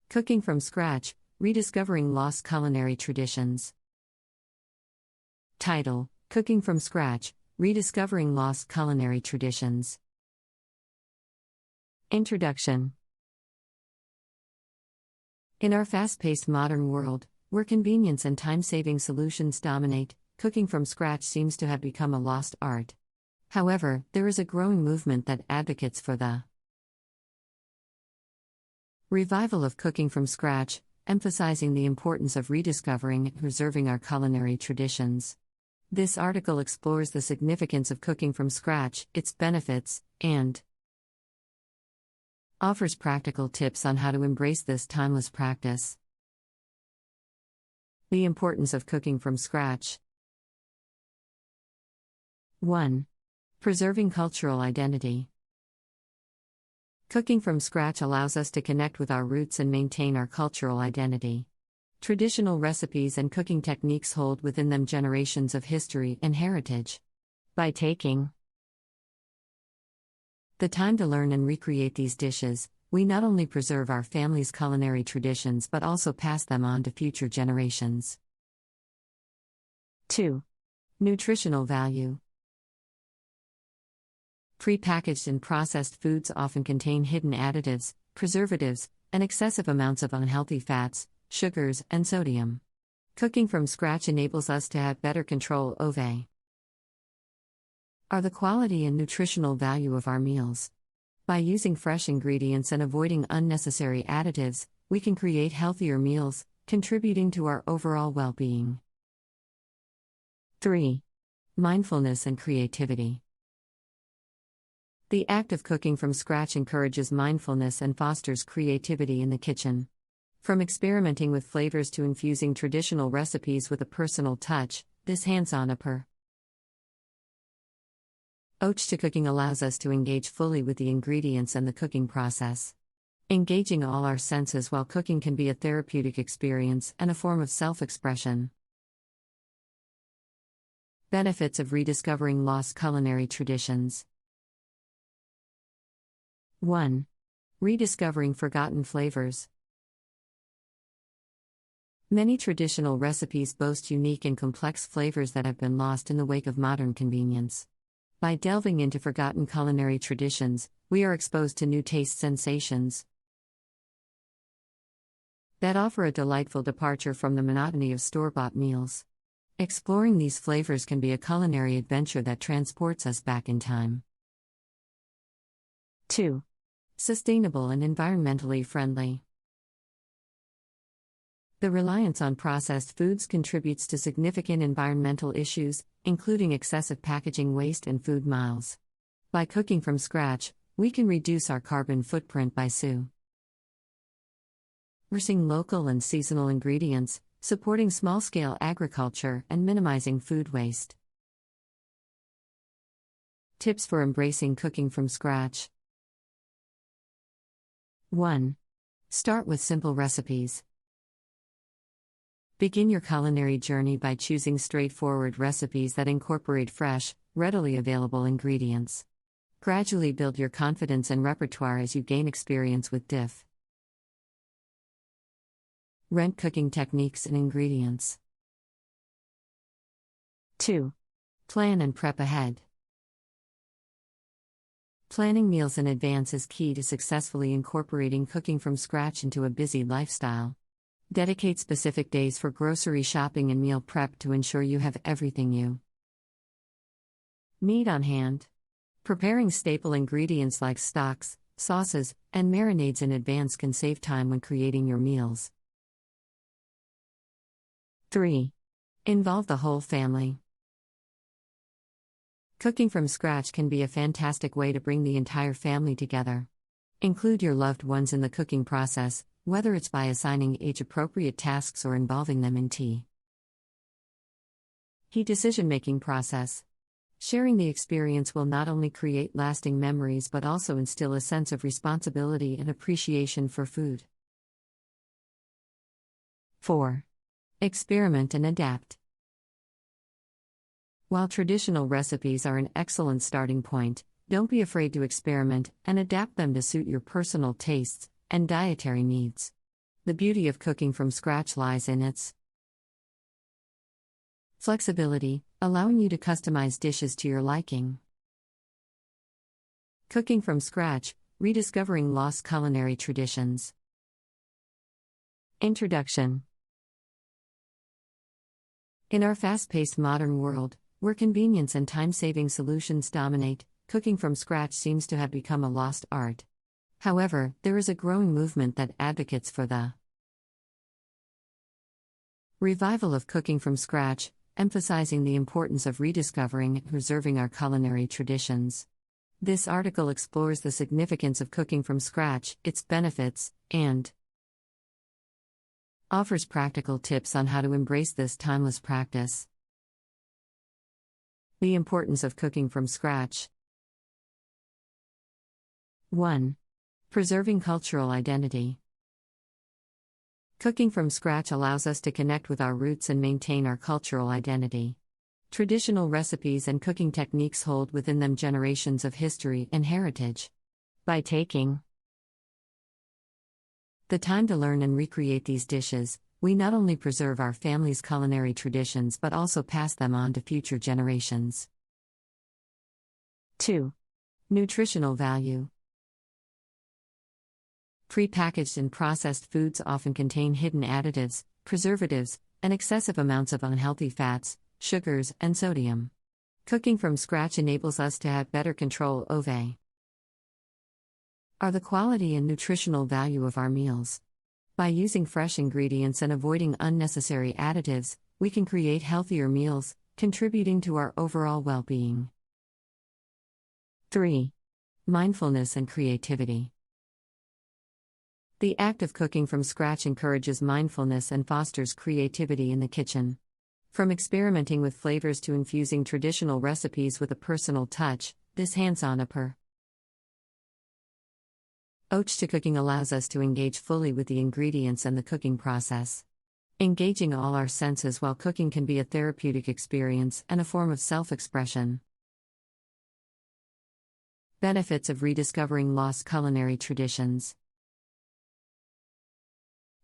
Cooking from Scratch, Rediscovering Lost Culinary Traditions. Title: Cooking from Scratch, Rediscovering Lost Culinary Traditions. Introduction. In our fast-paced modern world, where convenience and time-saving solutions dominate, cooking from scratch seems to have become a lost art. However, there is a growing movement that advocates for the revival of cooking from scratch, emphasizing the importance of rediscovering and preserving our culinary traditions. This article explores the significance of cooking from scratch, its benefits, and offers practical tips on how to embrace this timeless practice. The importance of cooking from scratch. 1. Preserving cultural identity. Cooking from scratch allows us to connect with our roots and maintain our cultural identity. Traditional recipes and cooking techniques hold within them generations of history and heritage. By taking the time to learn and recreate these dishes, we not only preserve our family's culinary traditions but also pass them on to future generations. 2. Nutritional value. Pre-packaged and processed foods often contain hidden additives, preservatives, and excessive amounts of unhealthy fats, sugars, and sodium. Cooking from scratch enables us to have better control over the quality and nutritional value of our meals. By using fresh ingredients and avoiding unnecessary additives, we can create healthier meals, contributing to our overall well-being. 3. Mindfulness and creativity. The act of cooking from scratch encourages mindfulness and fosters creativity in the kitchen. From experimenting with flavors to infusing traditional recipes with a personal touch, this hands-on approach to cooking allows us to engage fully with the ingredients and the cooking process. Engaging all our senses while cooking can be a therapeutic experience and a form of self-expression. Benefits of rediscovering lost culinary traditions. 1. Rediscovering forgotten flavors. Many traditional recipes boast unique and complex flavors that have been lost in the wake of modern convenience. By delving into forgotten culinary traditions, we are exposed to new taste sensations that offer a delightful departure from the monotony of store-bought meals. Exploring these flavors can be a culinary adventure that transports us back in time. 2. Sustainable and environmentally friendly. The reliance on processed foods contributes to significant environmental issues, including excessive packaging waste and food miles. By cooking from scratch, we can reduce our carbon footprint by sourcing local and seasonal ingredients, supporting small-scale agriculture, and minimizing food waste. Tips for embracing cooking from scratch. 1. Start with simple recipes. Begin your culinary journey by choosing straightforward recipes that incorporate fresh, readily available ingredients. Gradually build your confidence and repertoire as you gain experience with different cooking techniques and ingredients. 2. Plan and prep ahead. Planning meals in advance is key to successfully incorporating cooking from scratch into a busy lifestyle. Dedicate specific days for grocery shopping and meal prep to ensure you have everything you need on hand. Preparing staple ingredients like stocks, sauces, and marinades in advance can save time when creating your meals. 3. Involve the whole family. Cooking from scratch can be a fantastic way to bring the entire family together. Include your loved ones in the cooking process, whether it's by assigning age-appropriate tasks or involving them in key decision-making process. Sharing the experience will not only create lasting memories but also instill a sense of responsibility and appreciation for food. 4. Experiment and adapt. While traditional recipes are an excellent starting point, don't be afraid to experiment and adapt them to suit your personal tastes and dietary needs. The beauty of cooking from scratch lies in its flexibility, allowing you to customize dishes to your liking. Cooking from scratch, rediscovering lost culinary traditions. Introduction. In our fast-paced modern world, where convenience and time-saving solutions dominate, cooking from scratch seems to have become a lost art. However, there is a growing movement that advocates for the revival of cooking from scratch, emphasizing the importance of rediscovering and preserving our culinary traditions. This article explores the significance of cooking from scratch, its benefits, and offers practical tips on how to embrace this timeless practice. The importance of cooking from scratch. 1. Preserving cultural identity. Cooking from scratch allows us to connect with our roots and maintain our cultural identity. Traditional recipes and cooking techniques hold within them generations of history and heritage. By taking the time to learn and recreate these dishes, we not only preserve our family's culinary traditions but also pass them on to future generations. 2. Nutritional value. Pre-packaged and processed foods often contain hidden additives, preservatives, and excessive amounts of unhealthy fats, sugars, and sodium. Cooking from scratch enables us to have better control over the quality and nutritional value of our meals. By using fresh ingredients and avoiding unnecessary additives, we can create healthier meals, contributing to our overall well-being. 3. Mindfulness and creativity. The act of cooking from scratch encourages mindfulness and fosters creativity in the kitchen. From experimenting with flavors to infusing traditional recipes with a personal touch, this hands-on approach to cooking allows us to engage fully with the ingredients and the cooking process. Engaging all our senses while cooking can be a therapeutic experience and a form of self-expression. Benefits of rediscovering lost culinary traditions.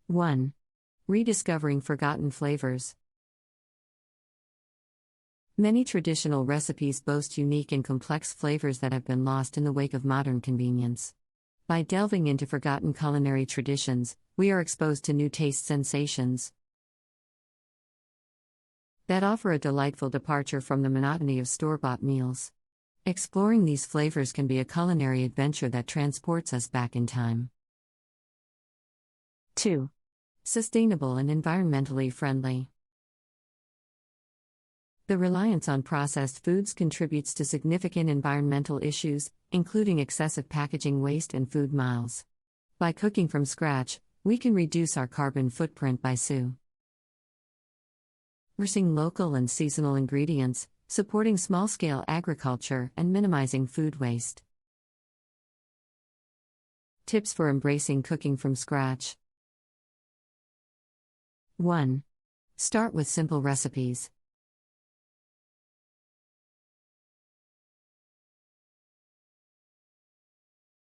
1. Rediscovering forgotten flavors. Many traditional recipes boast unique and complex flavors that have been lost in the wake of modern convenience. By delving into forgotten culinary traditions, we are exposed to new taste sensations that offer a delightful departure from the monotony of store-bought meals. Exploring these flavors can be a culinary adventure that transports us back in time. 2. Sustainable and environmentally friendly. The reliance on processed foods contributes to significant environmental issues, including excessive packaging waste and food miles. By cooking from scratch, we can reduce our carbon footprint by sourcing local and seasonal ingredients, supporting small-scale agriculture, and minimizing food waste. Tips for embracing cooking from scratch. 1. Start with simple recipes.